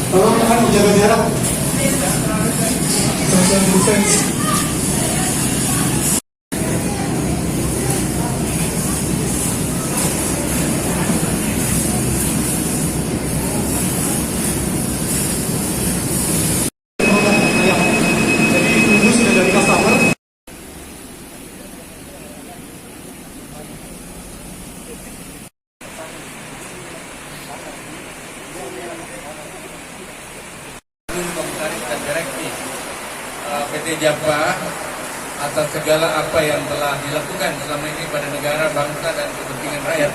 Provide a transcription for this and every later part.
Tolong kan menjaga jarak. Social distance. Jadi tunggu sudah dari customer. Komisaris dan direksi PT Japa atas segala apa yang telah dilakukan selama ini pada negara, bangsa, dan kepentingan rakyat.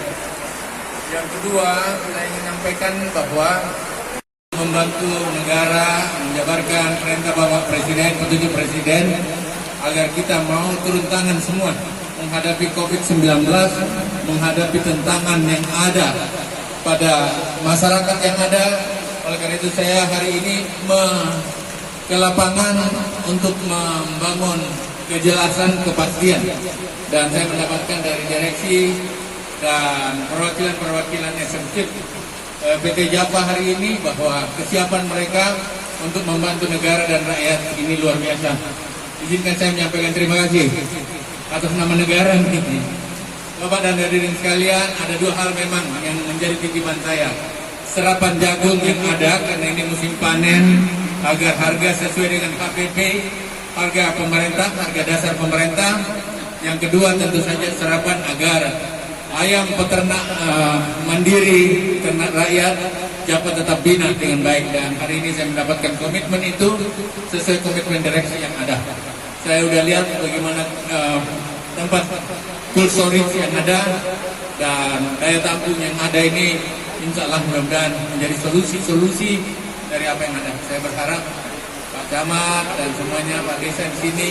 Yang kedua, saya ingin menyampaikan bahwa membantu negara menjabarkan perintah Bapak Presiden, petunjuk Presiden, agar kita mau turun tangan semua menghadapi COVID-19, menghadapi tantangan yang ada pada masyarakat yang ada. Oleh karena itu saya hari ini ke lapangan untuk membangun kejelasan, kepastian, dan saya mendapatkan dari direksi dan perwakilan eksekutif PT Japa hari ini bahwa kesiapan mereka untuk membantu negara dan rakyat ini luar biasa. Izinkan saya menyampaikan terima kasih atas nama negara ini. Bapak dan hadirin sekalian, ada dua hal memang yang menjadi titipan saya. Serapan jagung yang ada karena ini musim panen, agar harga sesuai dengan HPP, harga pemerintah, harga dasar pemerintah. Yang kedua tentu saja serapan agar ayam peternak mandiri, ternak rakyat dapat tetap bina dengan baik. Dan hari ini saya mendapatkan komitmen itu sesuai komitmen direksi yang ada. Saya sudah lihat bagaimana tempat cold storage yang ada dan daya tampung yang ada ini, insya Allah mudah-mudahan menjadi solusi dari apa yang ada. Saya berharap Pak Camat dan semuanya, Pak Desa di sini